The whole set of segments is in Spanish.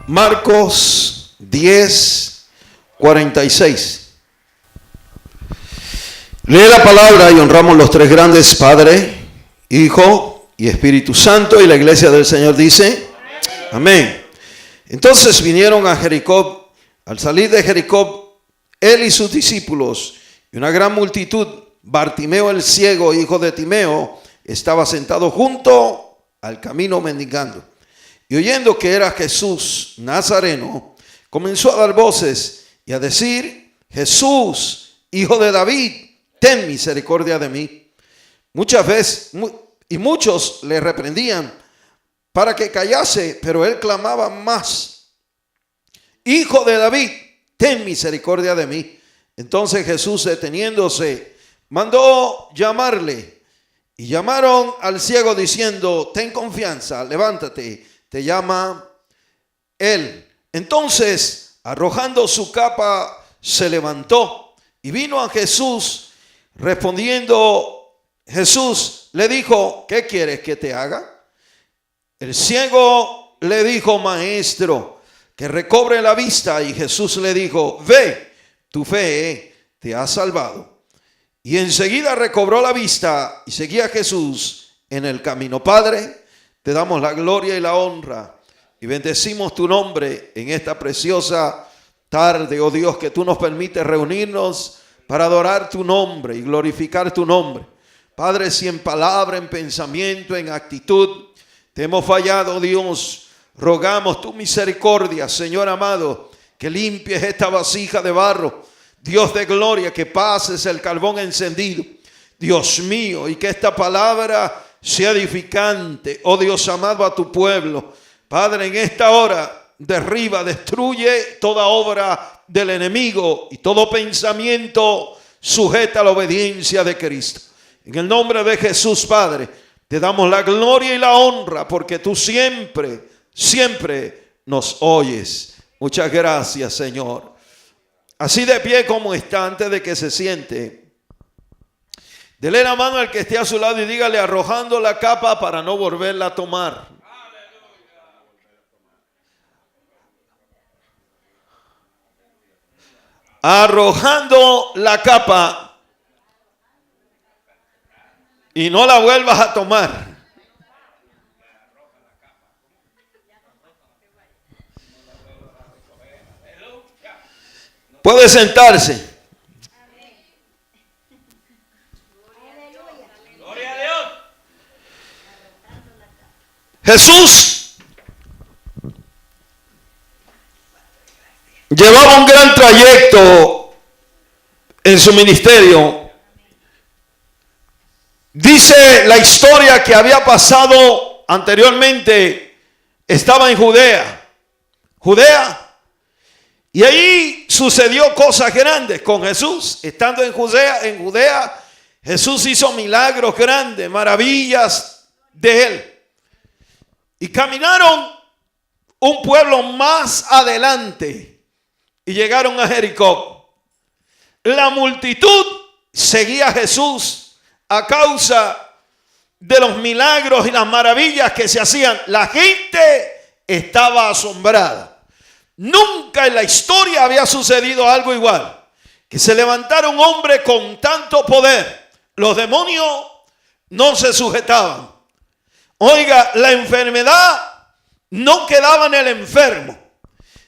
Marcos 10:46. Lee la palabra y honramos los tres grandes: Padre, Hijo y Espíritu Santo. Y la iglesia del Señor dice: amén. Entonces vinieron a Jericó. Al salir de Jericó, él y sus discípulos y una gran multitud, Bartimeo el ciego, hijo de Timeo, estaba sentado junto al camino mendigando. Y oyendo que era Jesús Nazareno, comenzó a dar voces y a decir: Jesús, hijo de David, ten misericordia de mí. Muchas veces, y muchos le reprendían para que callase, pero él clamaba más: Hijo de David, ten misericordia de mí. Entonces Jesús, deteniéndose, mandó llamarle. Y llamaron al ciego diciendo: ten confianza, levántate, te llama él. Entonces, arrojando su capa, se levantó y vino a Jesús. Respondiendo Jesús, le dijo: ¿qué quieres que te haga? El ciego le dijo: maestro, que recobre la vista. Y Jesús le dijo: ve, tu fe te ha salvado. Y enseguida recobró la vista y seguía a Jesús en el camino. Padre, te damos la gloria y la honra y bendecimos tu nombre en esta preciosa tarde, oh Dios, que tú nos permites reunirnos para adorar tu nombre y glorificar tu nombre. Padre, si en palabra, en pensamiento, en actitud te hemos fallado, Dios, rogamos tu misericordia, Señor amado, que limpies esta vasija de barro. Dios de gloria, que pases el carbón encendido, Dios mío, y que esta palabra sea edificante, oh Dios amado, a tu pueblo. Padre, en esta hora derriba, destruye toda obra del enemigo y todo pensamiento sujeta a la obediencia de Cristo. En el nombre de Jesús, Padre, te damos la gloria y la honra, porque tú siempre, siempre nos oyes. Muchas gracias, Señor. Así de pie como está, antes de que se siente, dele la mano al que esté a su lado y dígale: arrojando la capa para no volverla a tomar. Arrojando la capa y no la vuelvas a tomar. Puede sentarse. Gloria a Dios. Jesús llevaba un gran trayecto en su ministerio. Dice la historia que había pasado anteriormente, estaba en Judea. Y ahí sucedió cosas grandes con Jesús. Estando en Judea, Jesús hizo milagros grandes, maravillas de él. Y caminaron un pueblo más adelante y llegaron a Jericó. La multitud seguía a Jesús a causa de los milagros y las maravillas que se hacían. La gente estaba asombrada. Nunca en la historia había sucedido algo igual. Que se levantara un hombre con tanto poder. Los demonios no se sujetaban. Oiga, la enfermedad no quedaba en el enfermo.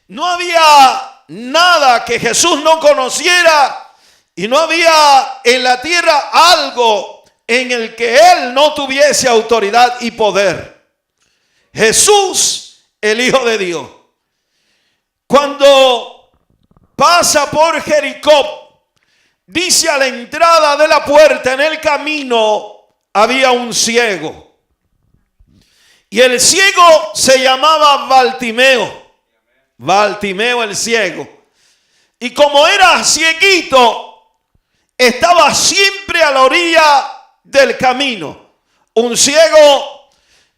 No había nada que Jesús no conociera. Y no había en la tierra algo en el que él no tuviese autoridad y poder. Jesús, el Hijo de Dios. Cuando pasa por Jericó, dice: a la entrada de la puerta, en el camino, había un ciego. Y el ciego se llamaba Bartimeo. Bartimeo el ciego. Y como era cieguito, estaba siempre a la orilla del camino. Un ciego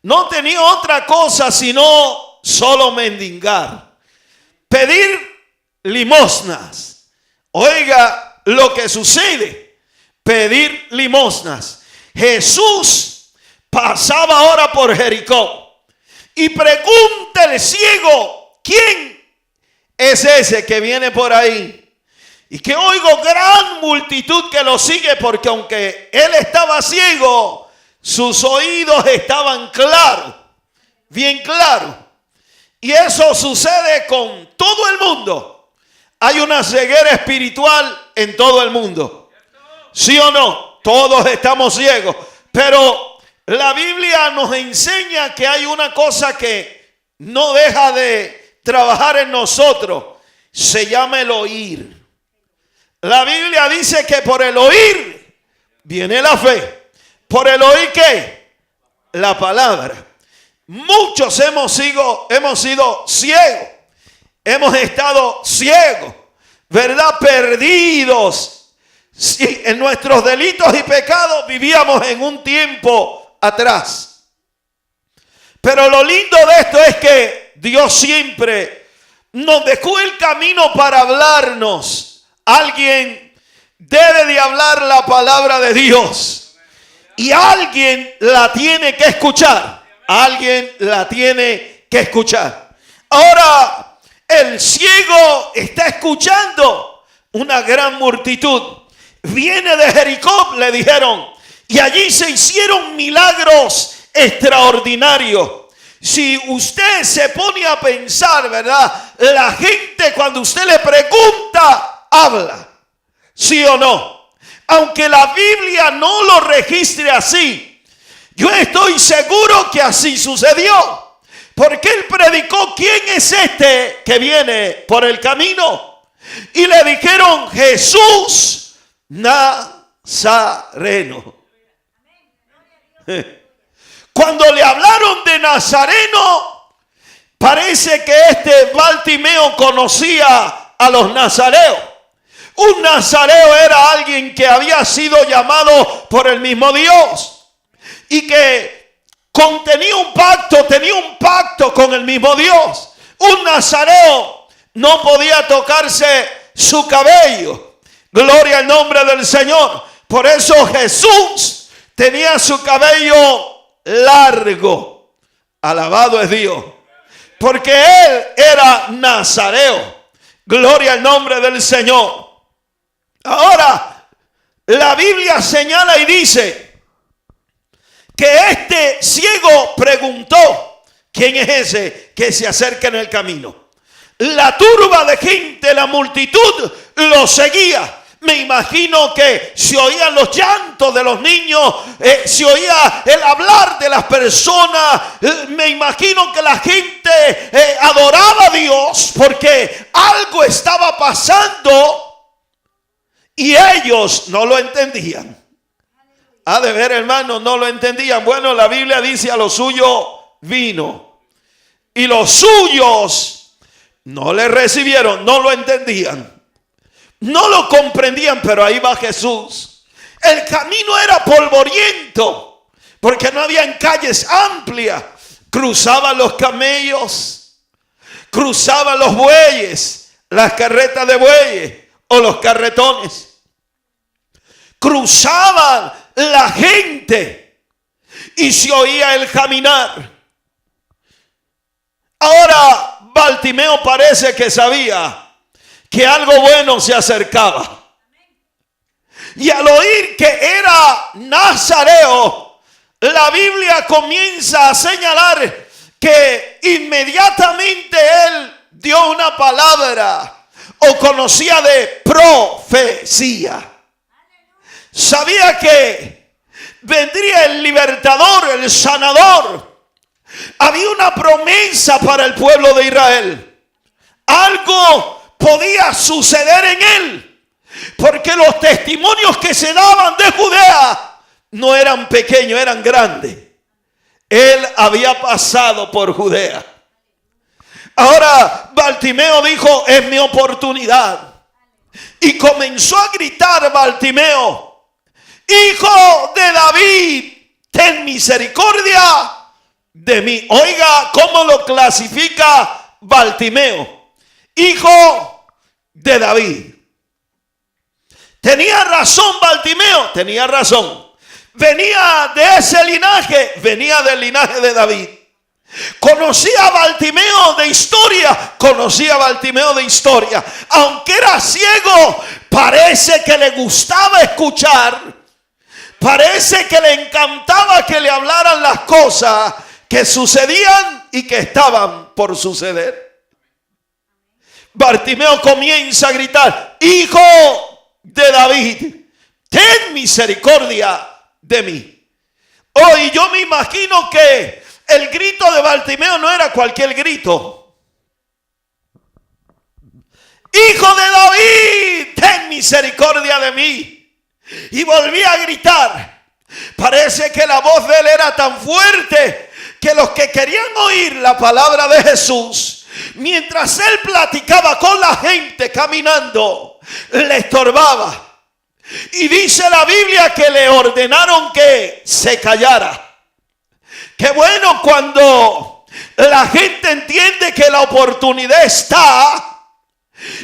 no tenía otra cosa sino solo mendigar. Pedir limosnas. Oiga lo que sucede. Pedir limosnas. Jesús pasaba ahora por Jericó y pregunta el ciego: ¿quién es ese que viene por ahí? Y que oigo gran multitud que lo sigue, porque aunque él estaba ciego, sus oídos estaban claros, bien claros. Y eso sucede con todo el mundo. Hay una ceguera espiritual en todo el mundo. ¿Sí o no? Todos estamos ciegos. Pero la Biblia nos enseña que hay una cosa que no deja de trabajar en nosotros. Se llama el oír. La Biblia dice que por el oír viene la fe. ¿Por el oír qué? La palabra. Muchos hemos sido ciegos. Hemos estado ciegos, ¿verdad? Perdidos. Sí, en nuestros delitos y pecados vivíamos en un tiempo atrás. Pero lo lindo de esto es que Dios siempre nos dejó el camino para hablarnos. Alguien debe de hablar la palabra de Dios. Y alguien la tiene que escuchar. Alguien la tiene que escuchar. Ahora, el ciego está escuchando una gran multitud. Viene de Jericó, le dijeron. Y allí se hicieron milagros extraordinarios. Si usted se pone a pensar, ¿verdad? La gente cuando usted le pregunta, habla, ¿sí o no? Aunque la Biblia no lo registre así, yo estoy seguro que así sucedió. Porque él predicó, ¿quién es este que viene por el camino? Y le dijeron, Jesús Nazareno. Cuando le hablaron de Nazareno, parece que este Bartimeo conocía a los nazareos. Un nazareo era alguien que había sido llamado por el mismo Dios y que tenía un pacto con el mismo Dios. Un nazareo no podía tocarse su cabello. Gloria al nombre del Señor. Por eso Jesús tenía su cabello largo. Alabado es Dios. Porque él era nazareo. Gloria al nombre del Señor. Ahora, la Biblia señala y dice que este ciego preguntó, ¿quién es ese que se acerca en el camino? La turba de gente, la multitud lo seguía. Me imagino que se oían los llantos de los niños, se oía el hablar de las personas. Me imagino que la gente adoraba a Dios porque algo estaba pasando y ellos no lo entendían. Ha de ver, hermanos, no lo entendían. Bueno, la Biblia dice, a lo suyo vino y los suyos no le recibieron, no lo entendían. No lo comprendían, pero ahí va Jesús. El camino era polvoriento, porque no habían calles amplias. Cruzaban los camellos, cruzaban los bueyes, las carretas de bueyes o los carretones. Cruzaban la gente y se oía el caminar. Ahora Bartimeo parece que sabía que algo bueno se acercaba. Y al oír que era nazareo, la Biblia comienza a señalar que inmediatamente él dio una palabra o conocía de profecía. Sabía que vendría el libertador, el sanador. Había una promesa para el pueblo de Israel. Algo podía suceder en él, porque los testimonios que se daban de Judea no eran pequeños, eran grandes. Él había pasado por Judea. Ahora Bartimeo dijo, es mi oportunidad. Y comenzó a gritar Bartimeo, Hijo de David, ten misericordia de mí. Oiga cómo lo clasifica Bartimeo. Hijo de David. ¿Tenía razón Bartimeo? Tenía razón. Venía de ese linaje, venía del linaje de David. Conocía a Bartimeo de historia, Aunque era ciego, parece que le gustaba escuchar. Parece que le encantaba que le hablaran las cosas que sucedían y que estaban por suceder. Bartimeo comienza a gritar: Hijo de David, ten misericordia de mí. Hoy yo me imagino que el grito de Bartimeo no era cualquier grito. Hijo de David, ten misericordia de mí. Y volví a gritar. Parece que la voz de él era tan fuerte que los que querían oír la palabra de Jesús, mientras él platicaba con la gente caminando, le estorbaba. Y dice la Biblia que le ordenaron que se callara. Qué bueno cuando la gente entiende que la oportunidad está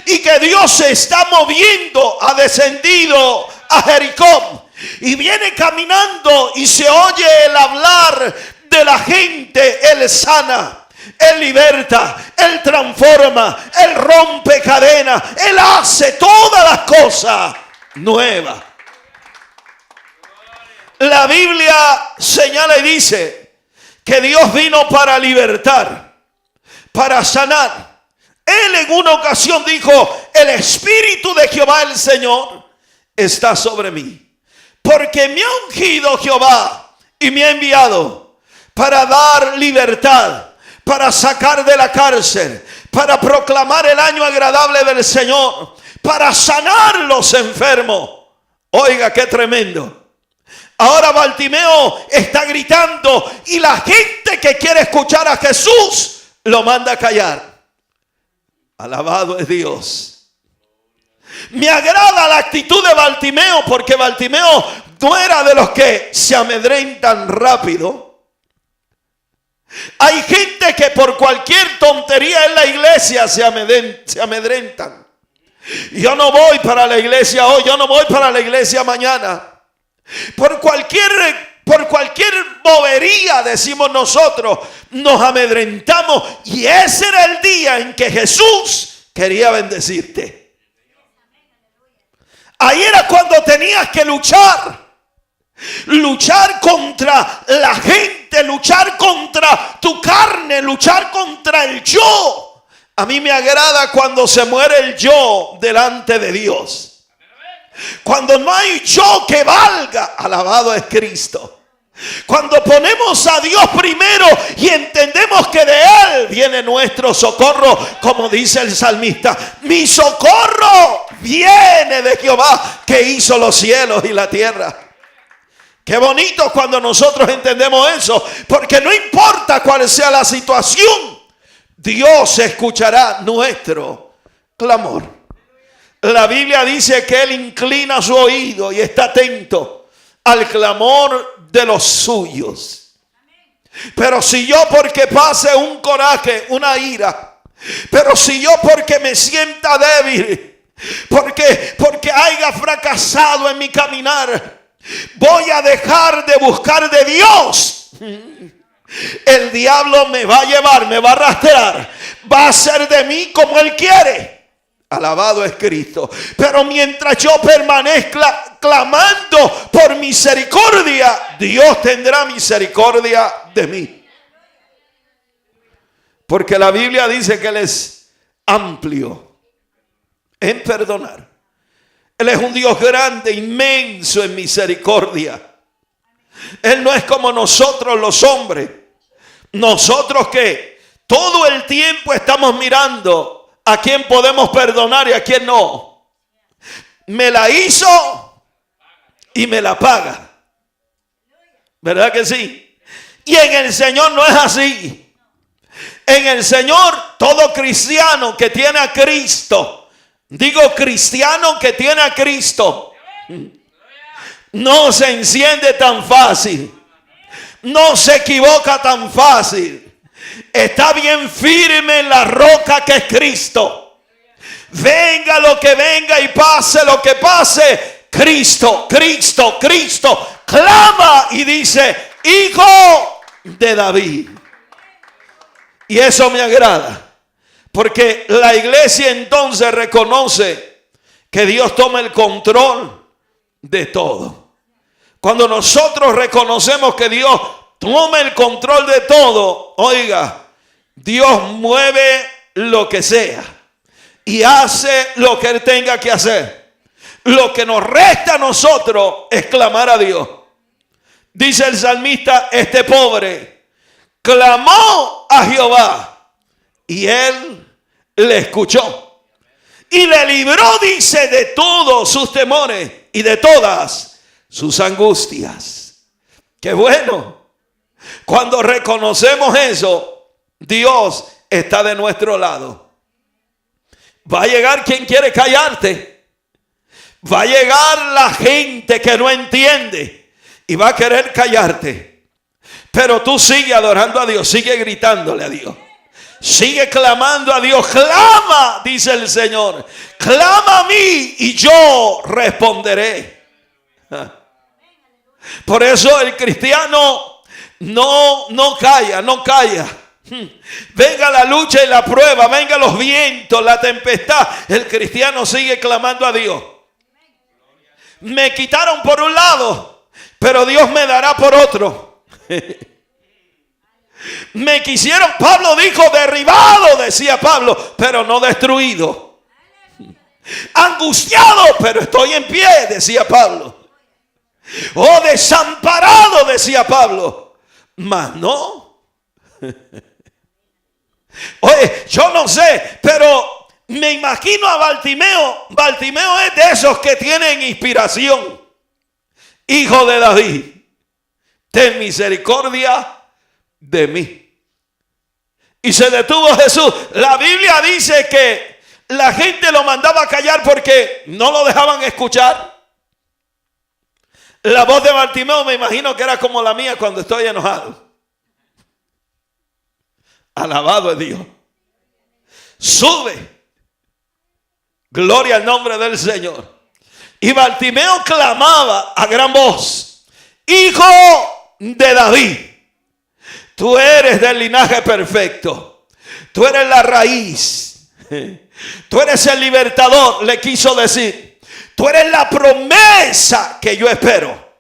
y que Dios se está moviendo. Ha descendido a Jericó y viene caminando y se oye el hablar de la gente. Él sana, Él liberta, Él transforma, Él rompe cadenas, Él hace todas las cosas nuevas. La Biblia señala y dice que Dios vino para libertar, para sanar. Él en una ocasión dijo: el Espíritu de Jehová el Señor está sobre mí, porque me ha ungido Jehová y me ha enviado para dar libertad, para sacar de la cárcel, para proclamar el año agradable del Señor, para sanar los enfermos. Oiga, qué tremendo. Ahora Bartimeo está gritando y la gente que quiere escuchar a Jesús lo manda a callar. Alabado es Dios. Me agrada la actitud de Bartimeo, porque Bartimeo no era de los que se amedrentan rápido. Hay gente que por cualquier tontería en la iglesia se amedrentan. Yo no voy para la iglesia hoy, yo no voy para la iglesia mañana. Por cualquier bobería, decimos nosotros, nos amedrentamos. Y ese era el día en que Jesús quería bendecirte. Ahí era cuando tenías que luchar contra la gente, luchar contra tu carne, luchar contra el yo. A mí me agrada cuando se muere el yo delante de Dios. Cuando no hay yo que valga, alabado es Cristo. Cuando ponemos a Dios primero y entendemos que de Él viene nuestro socorro, como dice el salmista: mi socorro viene de Jehová, que hizo los cielos y la tierra. Qué bonito cuando nosotros entendemos eso, porque no importa cuál sea la situación, Dios escuchará nuestro clamor. La Biblia dice que Él inclina su oído y está atento al clamor de los suyos. Pero si yo, porque pase un coraje, una ira, pero si yo, porque me sienta débil, porque haya fracasado en mi caminar, voy a dejar de buscar de Dios, el diablo me va a llevar, me va a arrastrar, va a hacer de mí como Él quiere. Alabado es Cristo. Pero mientras yo permanezca clamando por misericordia, Dios tendrá misericordia de mí. Porque la Biblia dice que Él es amplio en perdonar. Él es un Dios grande, inmenso en misericordia. Él no es como nosotros los hombres. Nosotros que todo el tiempo estamos mirando a quién podemos perdonar y a quién no. Me la hizo y me la paga. ¿Verdad que sí? Y en el Señor no es así. En el Señor, todo cristiano que tiene a Cristo, digo cristiano que tiene a Cristo, no se enciende tan fácil, no se equivoca tan fácil. Está bien firme en la roca que es Cristo. Venga lo que venga y pase lo que pase, Cristo, Cristo, Cristo clama y dice: Hijo de David. Y eso me agrada, porque la iglesia entonces reconoce que Dios toma el control de todo. Cuando nosotros reconocemos que Dios toma el control de todo, oiga, Dios mueve lo que sea y hace lo que Él tenga que hacer. Lo que nos resta a nosotros es clamar a Dios. Dice el salmista, este pobre clamó a Jehová y Él le escuchó y le libró, dice, de todos sus temores y de todas sus angustias. ¡Qué bueno! Cuando reconocemos eso, Dios está de nuestro lado. Va a llegar quien quiere callarte. Va a llegar la gente que no entiende y va a querer callarte. Pero tú sigue adorando a Dios, sigue gritándole a Dios. Sigue clamando a Dios. Clama, dice el Señor. Clama a mí y yo responderé. Por eso el cristiano no calla. Venga la lucha y la prueba, venga los vientos, la tempestad. El cristiano sigue clamando a Dios. Me quitaron por un lado, pero Dios me dará por otro. Me quisieron, Pablo dijo, derribado, decía Pablo, pero no destruido. Angustiado, pero estoy en pie, decía Pablo. Oh, desamparado, decía Pablo, mas no. Oye, yo no sé, pero me imagino a Bartimeo. Bartimeo es de esos que tienen inspiración. Hijo de David, ten misericordia de mí. Y se detuvo Jesús. La Biblia dice que la gente lo mandaba a callar porque no lo dejaban escuchar. La voz de Bartimeo me imagino que era como la mía cuando estoy enojado. Alabado es Dios. Sube. Gloria al nombre del Señor. Y Bartimeo clamaba a gran voz: Hijo de David, tú eres del linaje perfecto. Tú eres la raíz. Tú eres el libertador, le quiso decir. Tú eres la promesa que yo espero.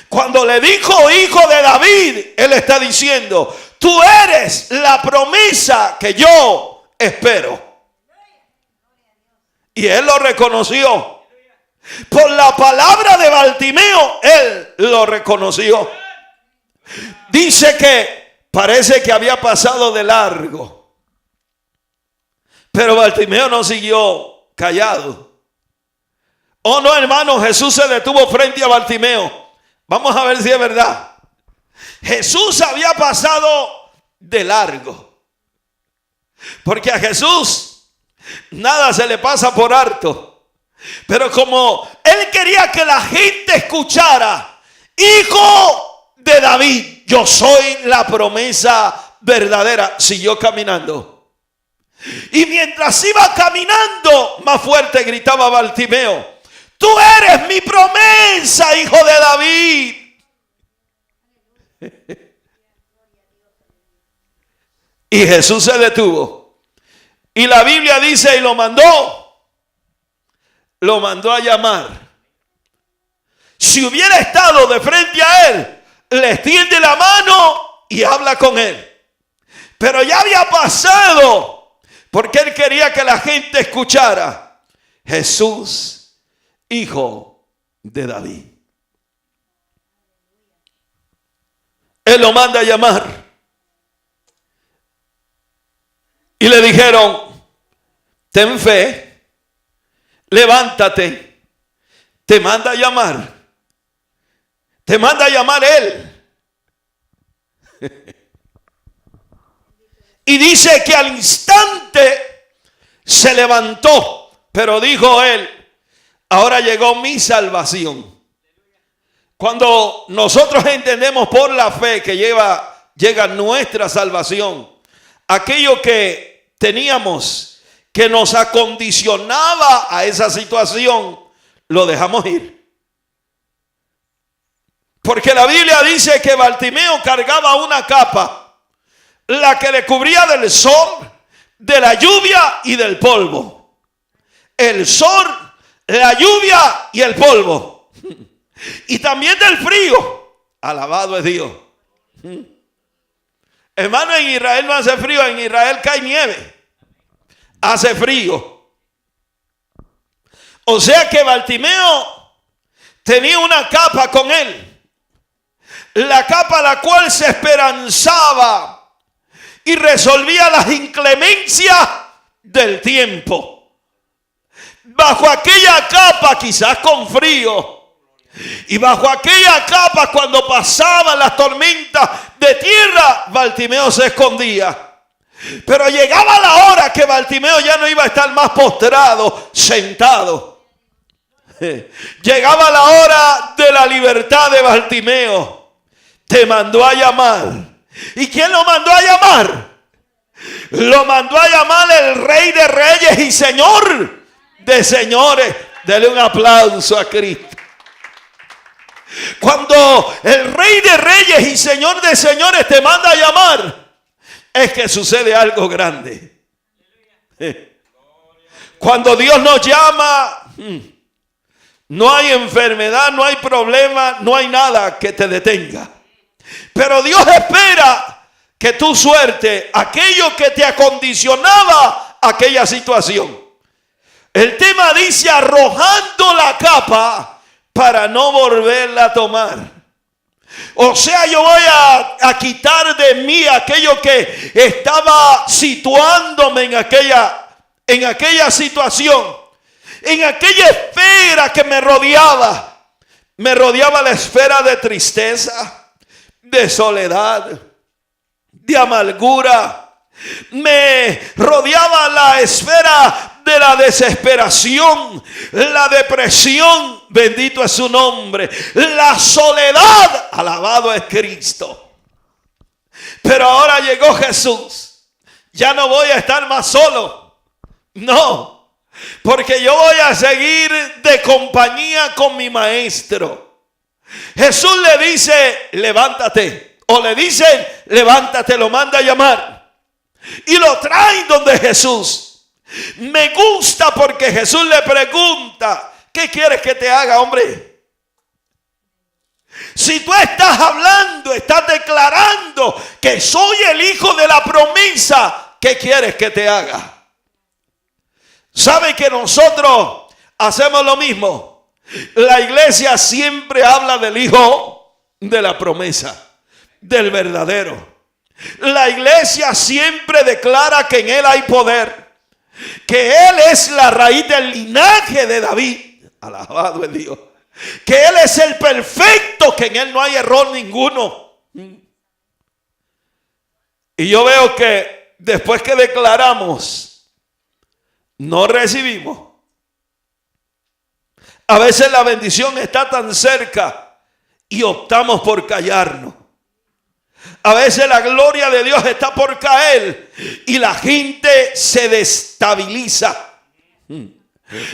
Cuando le dijo hijo de David, él está diciendo: tú eres la promesa que yo espero. Y él lo reconoció. Por la palabra de Bartimeo, él lo reconoció. Dice que parece que había pasado de largo. Pero Bartimeo no siguió callado. Oh no, hermano, Jesús se detuvo frente a Bartimeo. Vamos a ver si es verdad. Jesús había pasado de largo. Porque a Jesús nada se le pasa por alto. Pero como él quería que la gente escuchara: Hijo de David, yo soy la promesa verdadera, siguió caminando. Y mientras iba caminando, más fuerte gritaba Bartimeo: tú eres mi promesa, hijo de David. Y Jesús se detuvo. Y la Biblia dice, y lo mandó a llamar. Si hubiera estado de frente a él, le extiende la mano y habla con él. Pero ya había pasado, porque él quería que la gente escuchara: Jesús, hijo de David. Él lo manda a llamar. Y le dijeron: ten fe, levántate, te manda a llamar. Te manda a llamar él. Y dice que al instante se levantó, pero dijo él: ahora llegó mi salvación. Cuando nosotros entendemos por la fe que llega nuestra salvación, aquello que teníamos que nos acondicionaba a esa situación, lo dejamos ir. Porque la Biblia dice que Bartimeo cargaba una capa. la que le cubría del sol, de la lluvia y del polvo. El sol, la lluvia y el polvo. Y también del frío. Alabado es Dios. Hermano, en Israel no hace frío, en Israel cae nieve. Hace frío. O sea que Bartimeo tenía una capa con él. La capa a la cual se esperanzaba y resolvía las inclemencias del tiempo. Bajo aquella capa, quizás con frío, y bajo aquella capa, cuando pasaban las tormentas de tierra, Bartimeo se escondía. Pero llegaba la hora que Bartimeo ya no iba a estar más postrado, sentado. Llegaba la hora de la libertad de Bartimeo. Te mandó a llamar. ¿Y quién lo mandó a llamar? Lo mandó a llamar el Rey de Reyes y Señor de Señores. Dele un aplauso a Cristo. Cuando el Rey de Reyes y Señor de Señores te manda a llamar, es que sucede algo grande. Cuando Dios nos llama, no hay enfermedad, no hay problema, no hay nada que te detenga. Pero Dios espera que tú sueltes aquello que te acondicionaba a aquella situación. El tema dice arrojando la capa para no volverla a tomar. O sea, yo voy a quitar de mí aquello que estaba situándome en aquella situación, en aquella esfera que me rodeaba. Me rodeaba la esfera de tristeza, de soledad, de amargura. Me rodeaba la esfera de la desesperación, la depresión, bendito es su nombre, la soledad, alabado es Cristo. Pero ahora llegó Jesús. Ya no voy a estar más solo. No, porque yo voy a seguir de compañía con mi maestro. Jesús le dice, levántate. O le dicen, levántate, lo manda a llamar. Y lo traen donde Jesús. Me gusta porque Jesús le pregunta, ¿qué quieres que te haga, hombre? Si tú estás hablando, estás declarando que soy el hijo de la promesa, ¿qué quieres que te haga? ¿Sabe que nosotros hacemos lo mismo? La iglesia siempre habla del hijo de la promesa, del verdadero. La iglesia siempre declara que en él hay poder, que él es la raíz del linaje de David. Alabado es Dios. Que él es el perfecto, que en él no hay error ninguno. Y yo veo que después que declaramos, no recibimos. A veces la bendición está tan cerca y optamos por callarnos. A veces la gloria de Dios está por caer y la gente se destabiliza.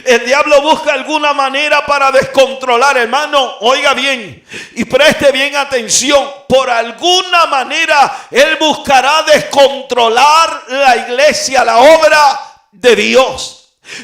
El diablo busca alguna manera para descontrolar, hermano. Oiga bien y preste bien atención. Por alguna manera él buscará descontrolar la iglesia, la obra de Dios.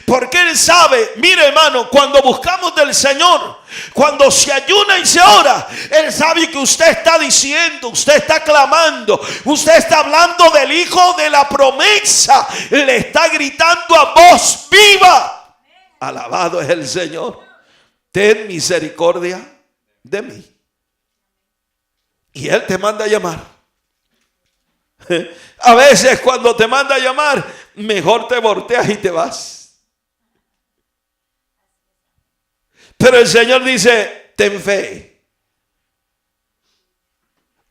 Porque él sabe, mire hermano, cuando buscamos del Señor, cuando se ayuna y se ora, él sabe que usted está diciendo, usted está clamando, usted está hablando del hijo de la promesa, le está gritando a voz viva. Alabado es el Señor. Ten misericordia de mí. Y él te manda a llamar. A veces cuando te manda a llamar, mejor te volteas y te vas. Pero el Señor dice, ten fe.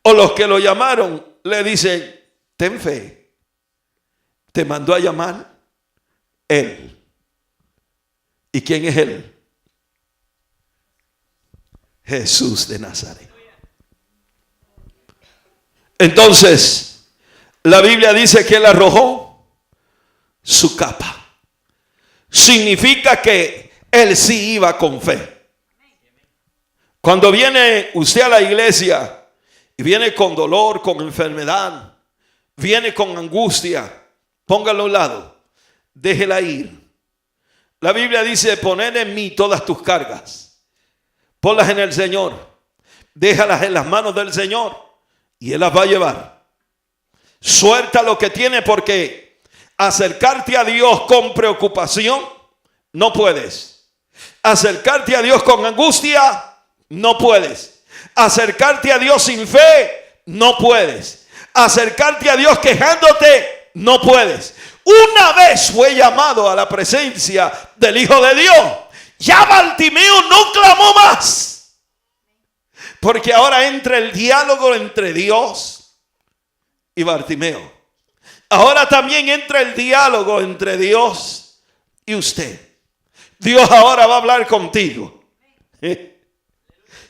O los que lo llamaron le dicen, ten fe. Te mandó a llamar Él. ¿Y quién es Él? Jesús de Nazaret. Entonces, la Biblia dice que Él arrojó su capa. Significa que Él sí iba con fe. Cuando viene usted a la iglesia y viene con dolor, con enfermedad, viene con angustia, póngalo a un lado, déjela ir. La Biblia dice, poned en mí todas tus cargas, ponlas en el Señor, déjalas en las manos del Señor y Él las va a llevar. Suelta lo que tiene, porque acercarte a Dios con preocupación no puedes. Acercarte a Dios con angustia no puedes. Acercarte a Dios sin fe no puedes. Acercarte a Dios quejándote no puedes. Una vez fue llamado a la presencia del Hijo de Dios. Ya Bartimeo no clamó más, porque ahora entra el diálogo entre Dios y Bartimeo. Ahora también entra el diálogo entre Dios y usted. Dios ahora va a hablar contigo.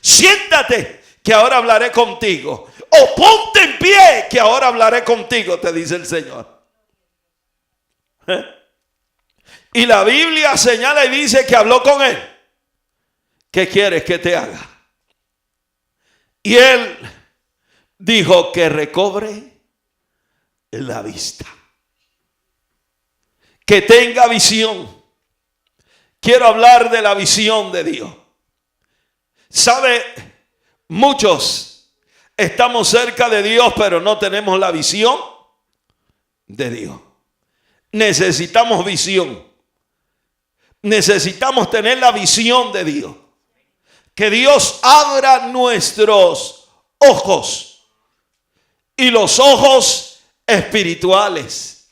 Siéntate, que ahora hablaré contigo. O ponte en pie, que ahora hablaré contigo, te dice el Señor. Y la Biblia señala y dice que habló con él. ¿Qué quieres que te haga? Y él dijo que recobre la vista, que tenga visión. Quiero hablar de la visión de Dios. ¿Sabe? Muchos estamos cerca de Dios, pero no tenemos la visión de Dios. Necesitamos visión. Necesitamos tener la visión de Dios. Que Dios abra nuestros ojos, y los ojos espirituales.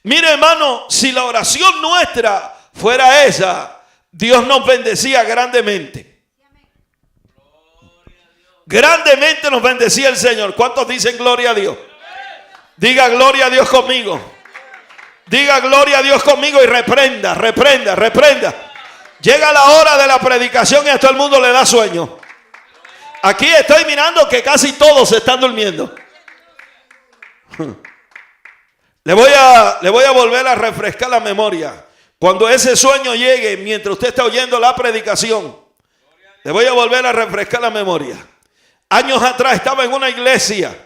Mire, hermano, si la oración nuestra fuera esa, Dios nos bendecía grandemente. Grandemente nos bendecía el Señor. ¿Cuántos dicen gloria a Dios? Diga gloria a Dios conmigo. Diga gloria a Dios conmigo y reprenda, reprenda, reprenda. Llega la hora de la predicación y a todo el mundo le da sueño. Aquí estoy mirando que casi todos se están durmiendo. Le voy a volver a refrescar la memoria. Cuando ese sueño llegue, mientras usted está oyendo la predicación, le voy a volver a refrescar la memoria. Años atrás estaba en una iglesia.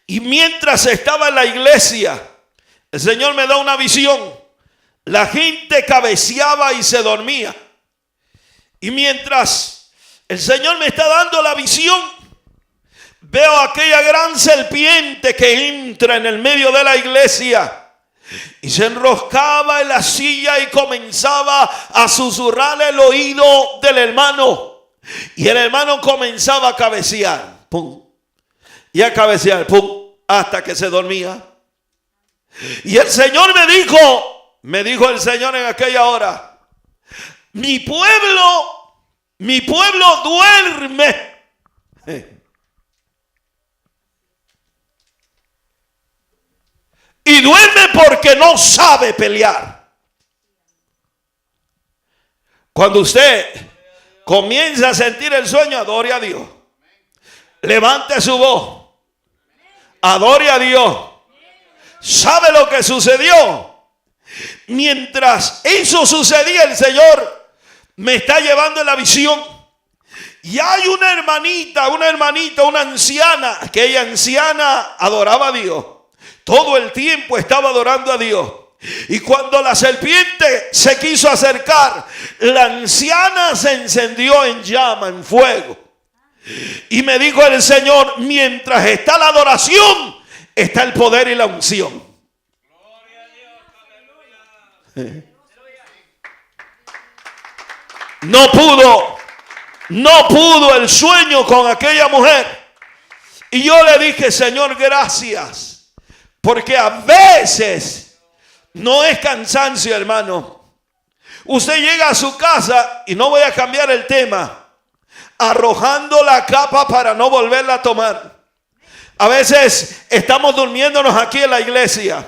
Y mientras estaba en la iglesia, el Señor me da una visión. La gente cabeceaba y se dormía. Y mientras el Señor me está dando la visión, veo aquella gran serpiente que entra en el medio de la iglesia y se enroscaba en la silla y comenzaba a susurrar el oído del hermano. Y el hermano comenzaba a cabecear, pum, y a cabecear, pum, hasta que se dormía. Y el Señor me dijo el Señor en aquella hora: mi pueblo duerme. Y duerme porque no sabe pelear. Cuando usted comienza a sentir el sueño, adore a Dios. Levante su voz. Adore a Dios. ¿Sabe lo que sucedió? Mientras eso sucedía, el Señor me está llevando en la visión. Y hay una hermanita, una anciana. Aquella anciana adoraba a Dios. Todo el tiempo estaba adorando a Dios. Y cuando la serpiente se quiso acercar, la anciana se encendió en llama, en fuego. Y me dijo el Señor: mientras está la adoración, está el poder y la unción. No pudo el sueño con aquella mujer. Y yo le dije: Señor, gracias, porque a veces no es cansancio, hermano. Usted llega a su casa, y no voy a cambiar el tema, arrojando la capa para no volverla a tomar. A veces estamos durmiéndonos aquí en la iglesia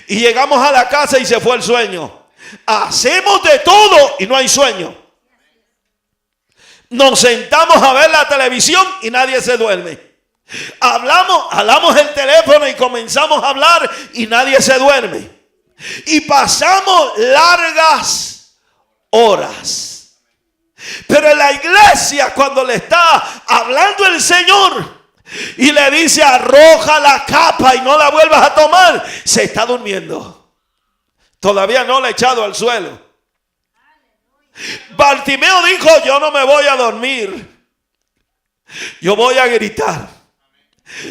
y llegamos a la casa y se fue el sueño. Hacemos de todo y no hay sueño. Nos sentamos a ver la televisión y nadie se duerme. Hablamos el teléfono y comenzamos a hablar y nadie se duerme. Y pasamos largas horas. Pero en la iglesia, cuando le está hablando el Señor, y le dice: arroja la capa y no la vuelvas a tomar, se está durmiendo. Todavía no la ha echado al suelo. Bartimeo dijo: yo no me voy a dormir, yo voy a gritar.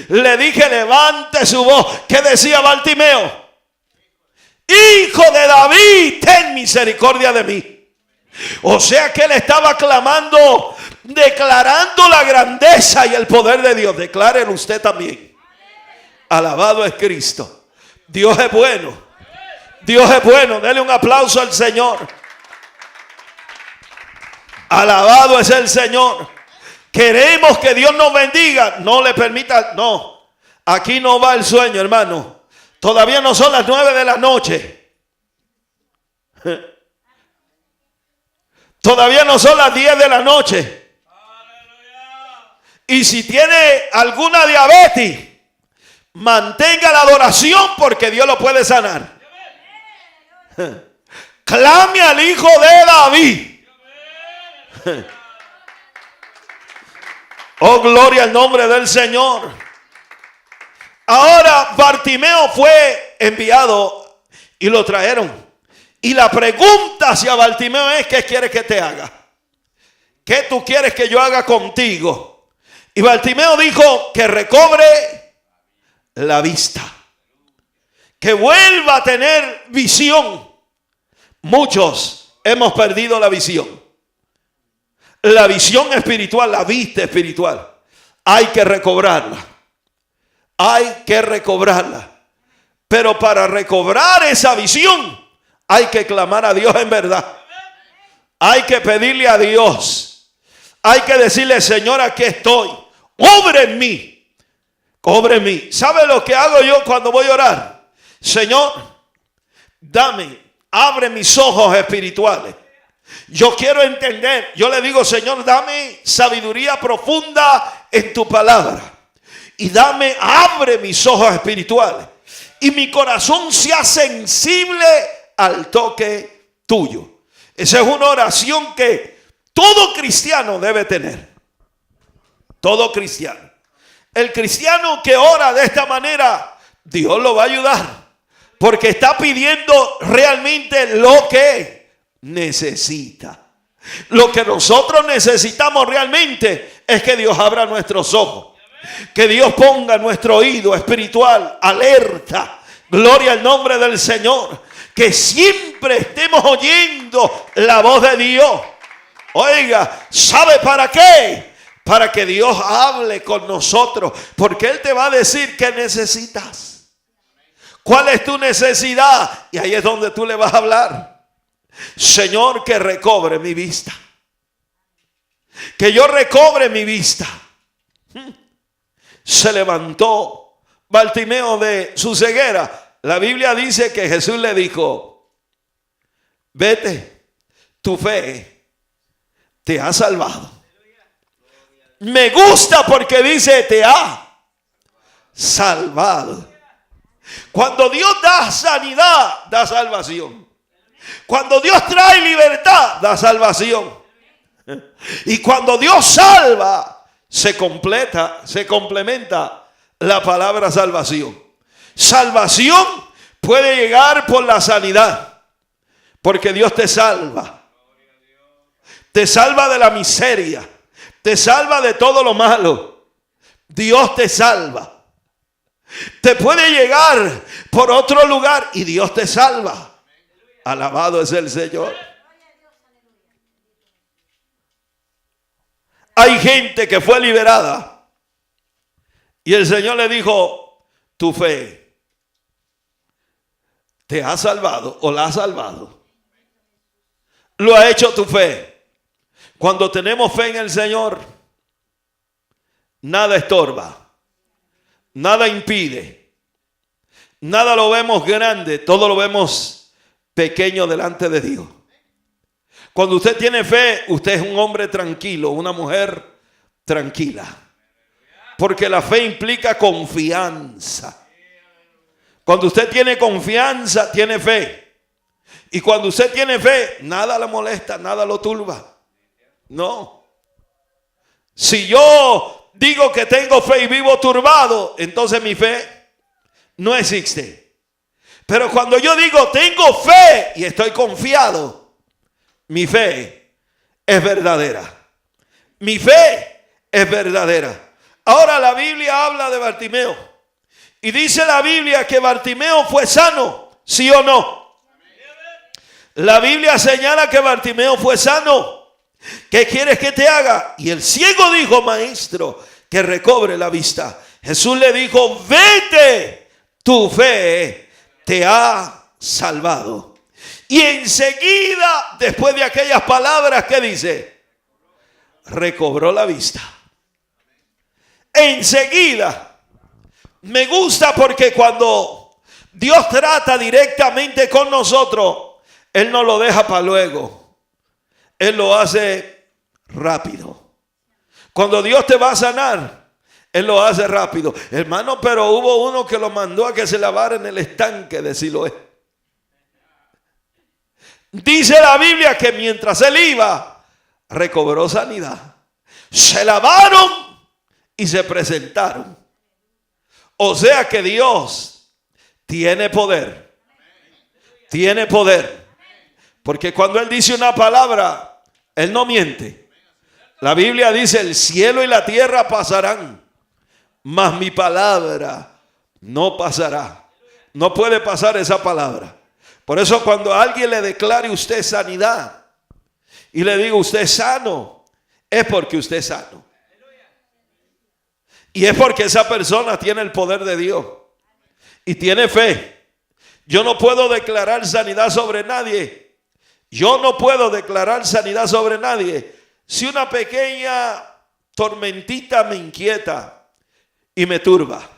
Le dije: levante su voz. ¿Qué decía Bartimeo? Hijo de David, ten misericordia de mí. O sea que él estaba clamando, declarando la grandeza y el poder de Dios. Declárenlo usted también. Alabado es Cristo. Dios es bueno. Dios es bueno. Dele un aplauso al Señor. Alabado es el Señor. Queremos que Dios nos bendiga. No le permita. No. Aquí no va el sueño, hermano. Todavía no son las 9 de la noche. Todavía no son las 10 de la noche. Y si tiene alguna diabetes, mantenga la adoración porque Dios lo puede sanar. Clame al Hijo de David. Oh, gloria al nombre del Señor. Ahora Bartimeo fue enviado y lo trajeron. Y la pregunta hacia Bartimeo es: ¿qué quieres que te haga? ¿Qué tú quieres que yo haga contigo? Y Bartimeo dijo: que recobre la vista, que vuelva a tener visión. Muchos hemos perdido la visión. La visión espiritual, la vista espiritual. Hay que recobrarla. Hay que recobrarla. Pero para recobrar esa visión hay que clamar a Dios en verdad. Hay que pedirle a Dios. Hay que decirle: Señor, aquí estoy. Obra en mí. Obra en mí. ¿Sabe lo que hago yo cuando voy a orar? Señor, abre mis ojos espirituales. Yo quiero entender. Yo le digo: Señor, dame sabiduría profunda en tu palabra. Y abre mis ojos espirituales. Y mi corazón sea sensible al toque tuyo. Esa es una oración que todo cristiano debe tener. Todo cristiano. El cristiano que ora de esta manera, Dios lo va a ayudar. Porque está pidiendo realmente lo que necesita. Lo que nosotros necesitamos realmente es que Dios abra nuestros ojos. Que Dios ponga nuestro oído espiritual alerta. Gloria al nombre del Señor. Que siempre estemos oyendo la voz de Dios. Oiga, ¿sabe para qué? Para que Dios hable con nosotros. Porque Él te va a decir qué necesitas. ¿Cuál es tu necesidad? Y ahí es donde tú le vas a hablar. Señor, que recobre mi vista. Que yo recobre mi vista. Se levantó Bartimeo de su ceguera. La Biblia dice que Jesús le dijo: vete, tu fe te ha salvado. Me gusta porque dice: te ha salvado. Cuando Dios da sanidad, da salvación. Cuando Dios trae libertad, da salvación. Y cuando Dios salva, se complementa la palabra salvación. Salvación puede llegar por la sanidad, porque Dios te salva. Te salva de la miseria, te salva de todo lo malo. Dios te salva. Te puede llegar por otro lugar y Dios te salva. Alabado es el Señor. Hay gente que fue liberada y el Señor le dijo: tu fe te ha salvado o la ha salvado. Lo ha hecho tu fe. Cuando tenemos fe en el Señor, nada estorba, nada impide, nada lo vemos grande, todo lo vemos pequeño delante de Dios. Cuando usted tiene fe, usted es un hombre tranquilo, una mujer tranquila. Porque la fe implica confianza. Cuando usted tiene confianza, tiene fe. Y cuando usted tiene fe, nada le molesta, nada lo turba. No. Si yo digo que tengo fe y vivo turbado, entonces mi fe no existe. Pero cuando yo digo tengo fe y estoy confiado, mi fe es verdadera. Mi fe es verdadera. Ahora la Biblia habla de Bartimeo. Y dice la Biblia que Bartimeo fue sano, ¿sí o no? La Biblia señala que Bartimeo fue sano. ¿Qué quieres que te haga? Y el ciego dijo, maestro, que recobre la vista. Jesús le dijo, vete, tu fe te ha salvado. Y enseguida, después de aquellas palabras, ¿qué dice? Recobró la vista. Enseguida. Me gusta porque cuando Dios trata directamente con nosotros, Él no lo deja para luego. Él lo hace rápido. Cuando Dios te va a sanar, Él lo hace rápido. Hermano, pero hubo uno que lo mandó a que se lavara en el estanque de Siloé. Dice la Biblia que mientras él iba, recobró sanidad. Se lavaron y se presentaron. O sea que Dios tiene poder. Tiene poder. Porque cuando Él dice una palabra, Él no miente. La Biblia dice, el cielo y la tierra pasarán, mas mi palabra no pasará. No puede pasar esa palabra. Por eso cuando a alguien le declare usted sanidad y le diga usted es sano, es porque usted es sano. Y es porque esa persona tiene el poder de Dios y tiene fe. Yo no puedo declarar sanidad sobre nadie. Yo no puedo declarar sanidad sobre nadie si una pequeña tormentita me inquieta y me turba.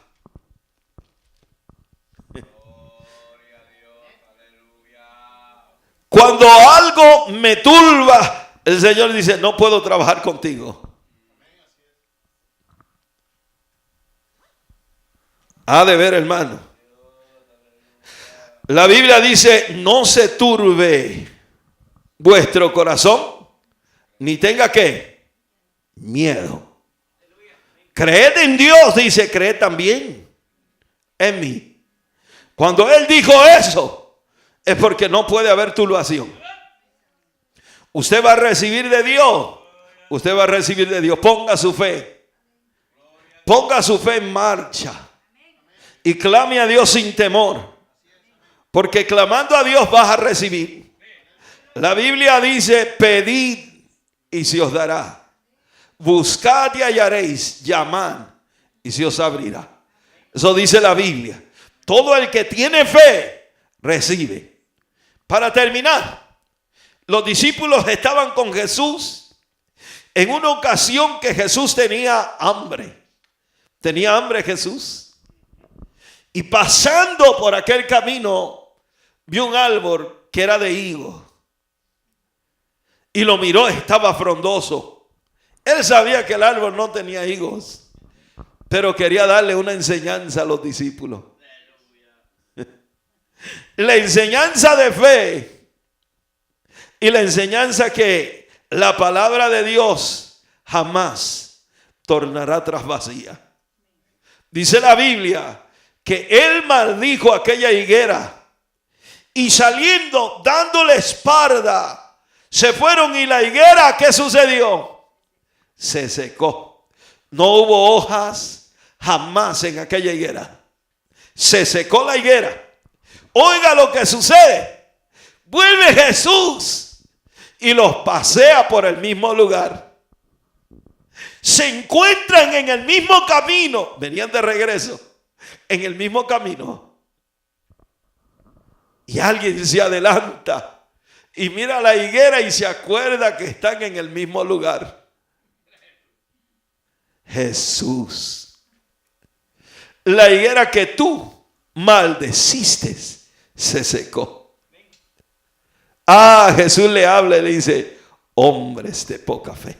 Cuando algo me turba, el Señor dice, no puedo trabajar contigo. Ha de ver, hermano. La Biblia dice, no se turbe vuestro corazón, ni tenga ¿qué? Miedo. Creed en Dios, dice, creed también en mí. Cuando Él dijo eso, es porque no puede haber turbación. Usted va a recibir de Dios. Usted va a recibir de Dios. Ponga su fe. Ponga su fe en marcha. Y clame a Dios sin temor. Porque clamando a Dios vas a recibir. La Biblia dice, pedid y se os dará. Buscad y hallaréis. Llamad y se os abrirá. Eso dice la Biblia. Todo el que tiene fe, recibe. Para terminar, los discípulos estaban con Jesús en una ocasión que Jesús tenía hambre. Tenía hambre Jesús. Y pasando por aquel camino, vio un árbol que era de higo. Y lo miró, estaba frondoso. Él sabía que el árbol no tenía higos, pero quería darle una enseñanza a los discípulos. La enseñanza de fe y la enseñanza que la palabra de Dios jamás tornará atrás vacía. Dice la Biblia que Él maldijo aquella higuera y saliendo, dándole espalda, se fueron y la higuera, ¿qué sucedió? Se secó. No hubo hojas jamás en aquella higuera. Se secó la higuera. Oiga lo que sucede. Vuelve Jesús y los pasea por el mismo lugar. Se encuentran en el mismo camino. Venían de regreso. En el mismo camino. Y alguien se adelanta y mira la higuera y se acuerda que están en el mismo lugar. Jesús. La higuera que tú maldeciste se secó. Jesús le habla y le dice, hombres de poca fe.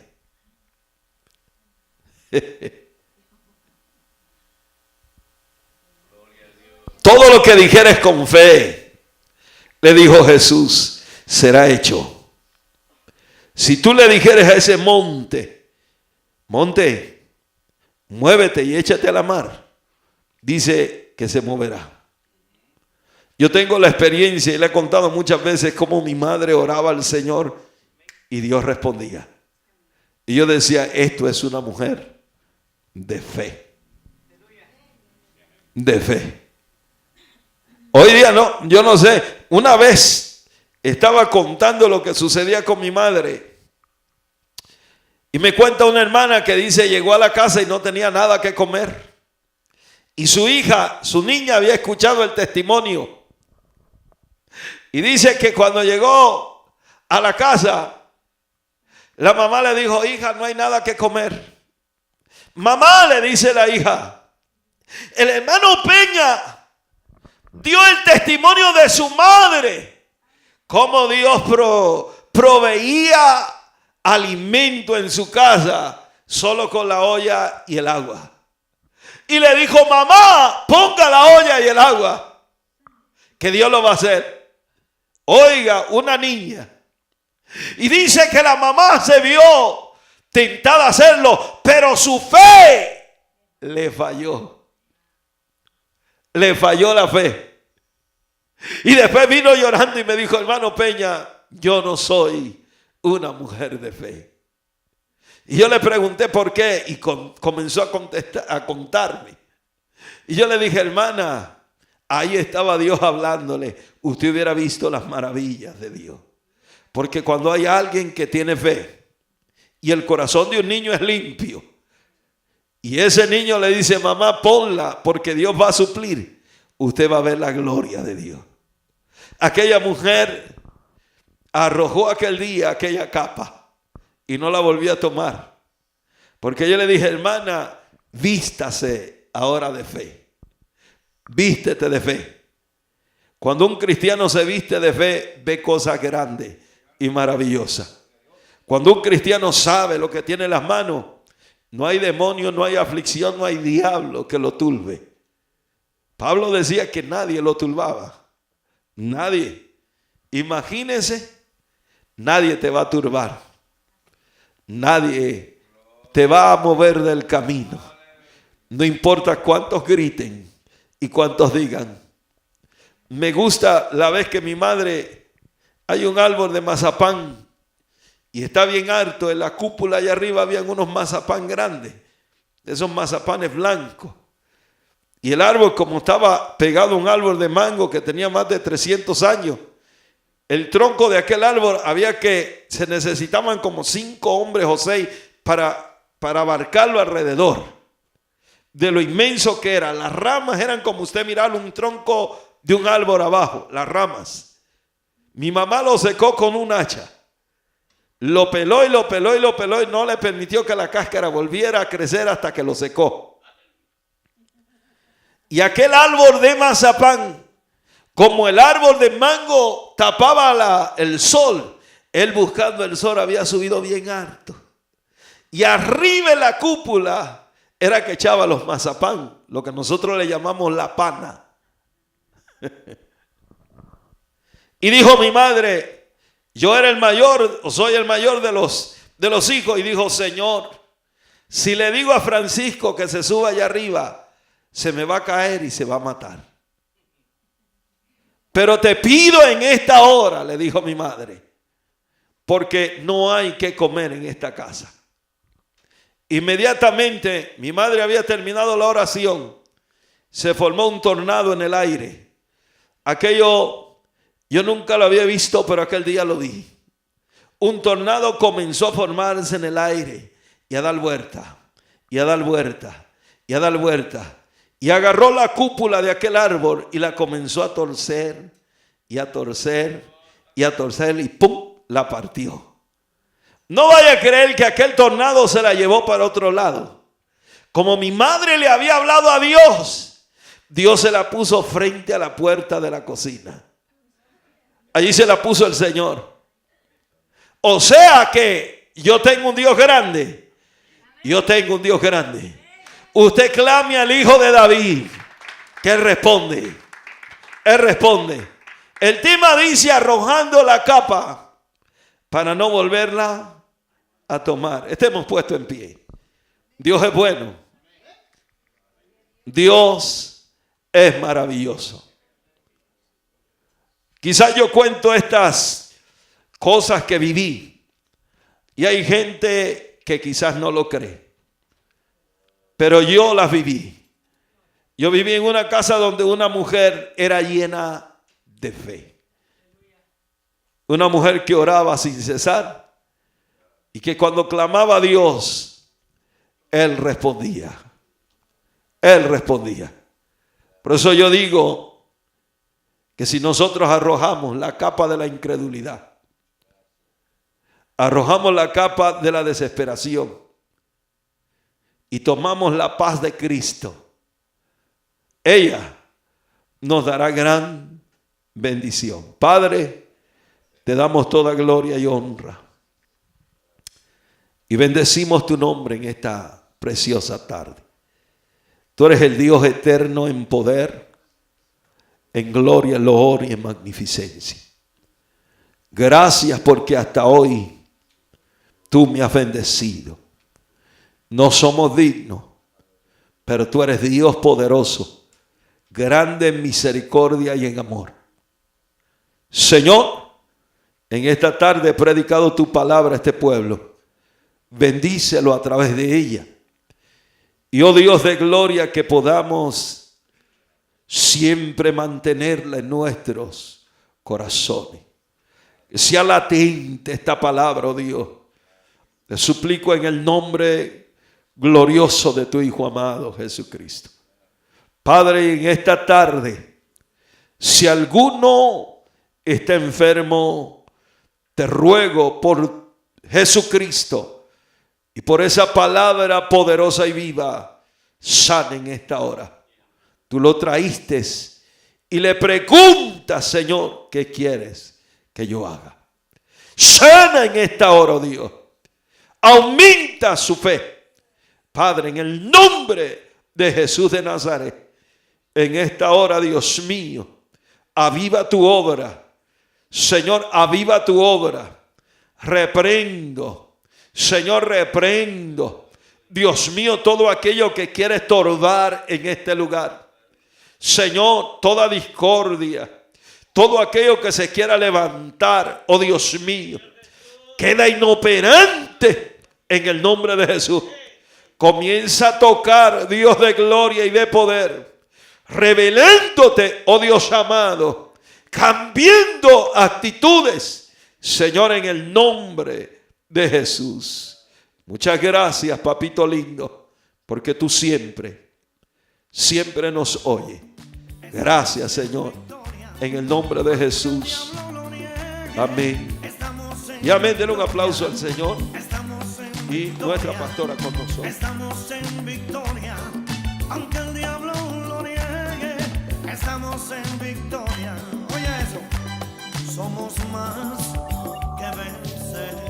Todo lo que dijeres con fe, le dijo Jesús, será hecho. Si tú le dijeres a ese monte, muévete y échate a la mar, dice que se moverá. Yo tengo la experiencia y le he contado muchas veces cómo mi madre oraba al Señor y Dios respondía. Y yo decía, esto es una mujer de fe. De fe. Hoy día no, yo no sé. Una vez estaba contando lo que sucedía con mi madre. Y me cuenta una hermana que dice, llegó a la casa y no tenía nada que comer. Y su hija, su niña había escuchado el testimonio. Y dice que cuando llegó a la casa, la mamá le dijo, hija, no hay nada que comer. Mamá, le dice la hija, el hermano Peña dio el testimonio de su madre, cómo Dios proveía alimento en su casa solo con la olla y el agua. Y le dijo, mamá, ponga la olla y el agua, que Dios lo va a hacer. Oiga, una niña. Y dice que la mamá se vio tentada a hacerlo, pero su fe le falló. Le falló la fe. Y después vino llorando y me dijo, hermano Peña, yo no soy una mujer de fe. Y yo le pregunté por qué y comenzó a contarme. Y yo le dije, hermana, ahí estaba Dios hablándole. Usted hubiera visto las maravillas de Dios. Porque cuando hay alguien que tiene fe y el corazón de un niño es limpio y ese niño le dice, mamá, ponla porque Dios va a suplir, usted va a ver la gloria de Dios. Aquella mujer arrojó aquel día aquella capa y no la volvió a tomar. Porque yo le dije, hermana, vístase ahora de fe. Vístete de fe. Cuando un cristiano se viste de fe, ve cosas grandes y maravillosas. Cuando un cristiano sabe lo que tiene en las manos, no hay demonio, no hay aflicción, no hay diablo que lo turbe. Pablo decía que nadie lo turbaba. Nadie. Imagínense, nadie te va a turbar. Nadie te va a mover del camino. No importa cuántos griten y cuántos digan. Me gusta la vez que mi madre, hay un árbol de mazapán y está bien alto, en la cúpula allá arriba habían unos mazapán grandes, de esos mazapanes blancos. Y el árbol, como estaba pegado a un árbol de mango que tenía más de 300 años, el tronco de aquel árbol se necesitaban como 5 hombres o 6 para abarcarlo alrededor. De lo inmenso que era. Las ramas eran como usted mirar un tronco de un árbol abajo, las ramas. Mi mamá lo secó con un hacha. Lo peló y lo peló y lo peló y no le permitió que la cáscara volviera a crecer hasta que lo secó. Y aquel árbol de mazapán, como el árbol de mango tapaba el sol, él buscando el sol había subido bien alto. Y arriba en la cúpula era que echaba los mazapán, lo que nosotros le llamamos la pana. Y dijo mi madre, yo era el mayor, o soy el mayor de los hijos. Y dijo, Señor, si le digo a Francisco que se suba allá arriba, se me va a caer y se va a matar. Pero te pido en esta hora, le dijo mi madre, porque no hay que comer en esta casa. Inmediatamente mi madre había terminado la oración. Se formó un tornado en el aire. Aquello yo nunca lo había visto, pero aquel día lo vi. Un tornado comenzó a formarse en el aire y a dar vuelta, y a dar vuelta, y a dar vuelta. Y agarró la cúpula de aquel árbol y la comenzó a torcer, y a torcer, y a torcer, y ¡pum!, la partió. No vaya a creer que aquel tornado se la llevó para otro lado. Como mi madre le había hablado a Dios, Dios se la puso frente a la puerta de la cocina. Allí se la puso el Señor. O sea que yo tengo un Dios grande. Yo tengo un Dios grande. Usted clame al Hijo de David, que Él responde. Él responde. El tema dice arrojando la capa para no volverla a tomar. Estemos puestos en pie. Dios es bueno. Dios es maravilloso. Quizás yo cuento estas cosas que viví y hay gente que quizás no lo cree, pero yo las viví. Yo viví en una casa donde una mujer era llena de fe. Una mujer que oraba sin cesar y que cuando clamaba a Dios, Él respondía. Él respondía. Por eso yo digo que si nosotros arrojamos la capa de la incredulidad, arrojamos la capa de la desesperación y tomamos la paz de Cristo, ella nos dará gran bendición. Padre, te damos toda gloria y honra y bendecimos tu nombre en esta preciosa tarde. Tú eres el Dios eterno en poder, en gloria, en loor y en magnificencia. Gracias porque hasta hoy tú me has bendecido. No somos dignos, pero tú eres Dios poderoso, grande en misericordia y en amor. Señor, en esta tarde he predicado tu palabra a este pueblo. Bendícelo a través de ella. Y oh Dios de gloria, que podamos siempre mantenerla en nuestros corazones. Que sea latente esta palabra, oh Dios. Te suplico en el nombre glorioso de tu Hijo amado Jesucristo. Padre, en esta tarde, si alguno está enfermo, te ruego por Jesucristo y por esa palabra poderosa y viva, sana en esta hora. Tú lo traíste y le preguntas, Señor, ¿qué quieres que yo haga? Sana en esta hora, oh Dios. Aumenta su fe. Padre, en el nombre de Jesús de Nazaret, en esta hora, Dios mío, aviva tu obra. Señor, aviva tu obra. Reprendo. Señor, reprendo, Dios mío, todo aquello que quiere estorbar en este lugar. Señor, toda discordia, todo aquello que se quiera levantar, oh Dios mío, queda inoperante en el nombre de Jesús. Comienza a tocar, Dios de gloria y de poder, revelándote, oh Dios amado, cambiando actitudes, Señor, en el nombre de Jesús. Muchas gracias, papito lindo, porque tú siempre nos oyes. Gracias, Señor, en el nombre de Jesús. Amén. Y amén. Denle un aplauso al Señor y nuestra pastora con nosotros. Estamos en victoria, aunque el diablo lo niegue. Estamos en victoria. Oye eso. Somos más que vencedores.